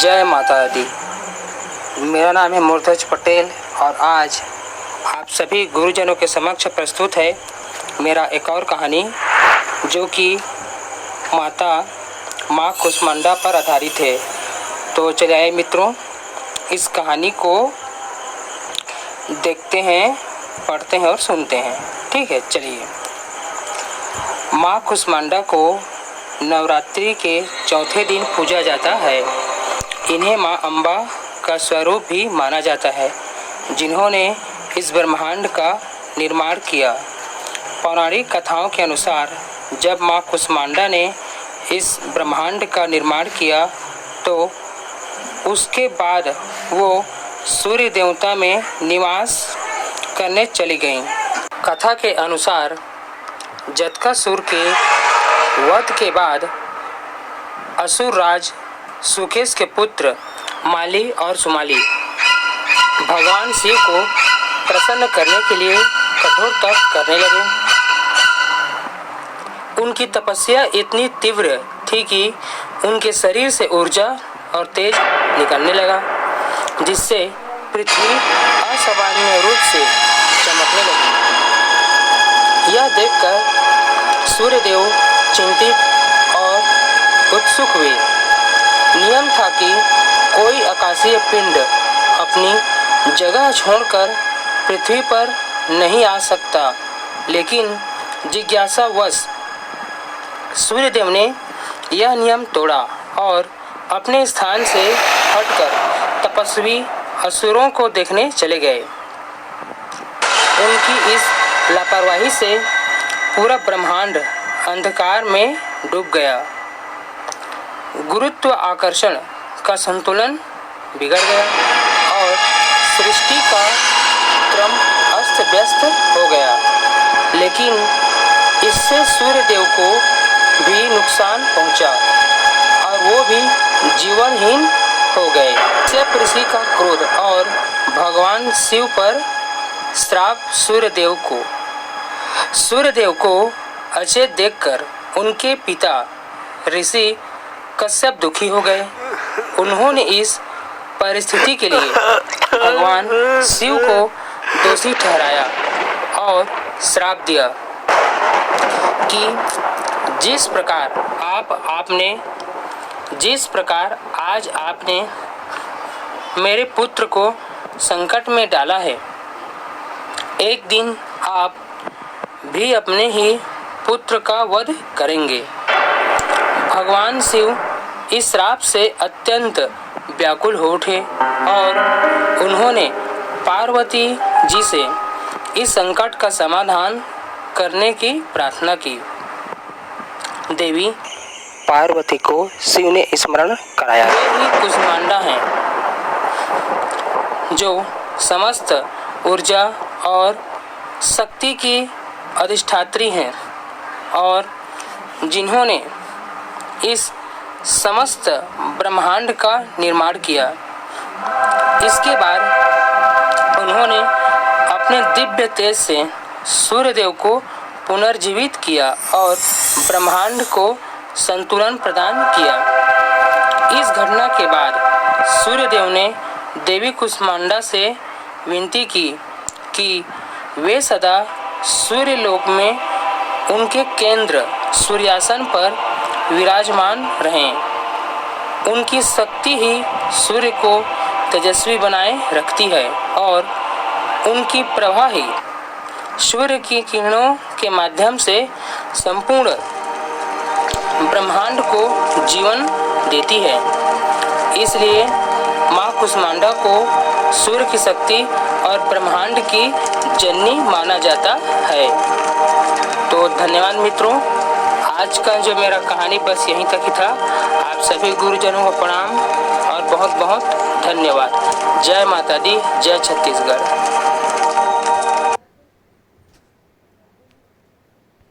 जय माता दी। मेरा नाम है मुर्तज पटेल और आज आप सभी गुरुजनों के समक्ष प्रस्तुत है मेरा एक और कहानी जो कि माँ कुष्मांडा पर आधारित है। तो चलिए आइए मित्रों, इस कहानी को देखते हैं, पढ़ते हैं और सुनते हैं। ठीक है, चलिए। माँ कुष्मांडा को नवरात्रि के चौथे दिन पूजा जाता है। इन्हें माँ अम्बा का स्वरूप भी माना जाता है, जिन्होंने इस ब्रह्मांड का निर्माण किया। पौराणिक कथाओं के अनुसार जब माँ कुष्मांडा ने इस ब्रह्मांड का निर्माण किया तो उसके बाद वो सूर्य देवता में निवास करने चली गईं। कथा के अनुसार जटासुर के वध के बाद असुर राज सुकेश के पुत्र माली और सुमाली भगवान शिव को प्रसन्न करने के लिए कठोर तप करने लगे। उनकी तपस्या इतनी तीव्र थी कि उनके शरीर से ऊर्जा और तेज निकलने लगा, जिससे पृथ्वी असामान्य रूप से चमकने लगी। यह देखकर सूर्यदेव चिंतित और उत्सुक हुए। नियम था कि कोई आकाशीय पिंड अपनी जगह छोड़कर पृथ्वी पर नहीं आ सकता, लेकिन जिज्ञासावश सूर्यदेव ने यह नियम तोड़ा और अपने स्थान से हटकर तपस्वी असुरों को देखने चले गए। उनकी इस लापरवाही से पूरा ब्रह्मांड अंधकार में डूब गया। गुरुत्व आकर्षण का संतुलन बिगड़ गया और सृष्टि का क्रम अस्त व्यस्त हो गया। लेकिन इससे सूर्यदेव को भी नुकसान पहुंचा और वो भी जीवनहीन हो गए। इससे ऋषि का क्रोध और भगवान शिव पर श्राप सूर्यदेव को अचेत देखकर उनके पिता ऋषि कश्यप दुखी हो गए। उन्होंने इस परिस्थिति के लिए भगवान शिव को दोषी ठहराया और श्राप दिया कि जिस प्रकार आज आपने मेरे पुत्र को संकट में डाला है, एक दिन आप भी अपने ही पुत्र का वध करेंगे। भगवान शिव इस श्राप से अत्यंत व्याकुल हो उठे और उन्होंने पार्वती जी से इस संकट का समाधान करने की प्रार्थना की। देवी पार्वती को शिव ने स्मरण कराया। वे ही कुष्मांडा हैं, जो समस्त ऊर्जा और शक्ति की अधिष्ठात्री हैं और जिन्होंने इस समस्त ब्रह्मांड का निर्माण किया। इसके बाद उन्होंने अपने दिव्य तेज से सूर्यदेव को पुनर्जीवित किया और ब्रह्मांड को संतुलन प्रदान किया। इस घटना के बाद सूर्यदेव ने देवी कुष्मांडा से विनती की कि वे सदा सूर्यलोक में उनके केंद्र सूर्यासन पर विराजमान रहें। उनकी शक्ति ही सूर्य को तेजस्वी बनाए रखती है और उनकी प्रभा ही सूर्य की किरणों के माध्यम से संपूर्ण ब्रह्मांड को जीवन देती है। इसलिए माँ कुष्मांडा को सूर्य की शक्ति और ब्रह्मांड की जननी माना जाता है। तो धन्यवाद मित्रों, आज का जो मेरा कहानी बस यहीं तक ही था। आप सभी गुरुजनों को प्रणाम और बहुत बहुत धन्यवाद। जय माता दी, जय छत्तीसगढ़।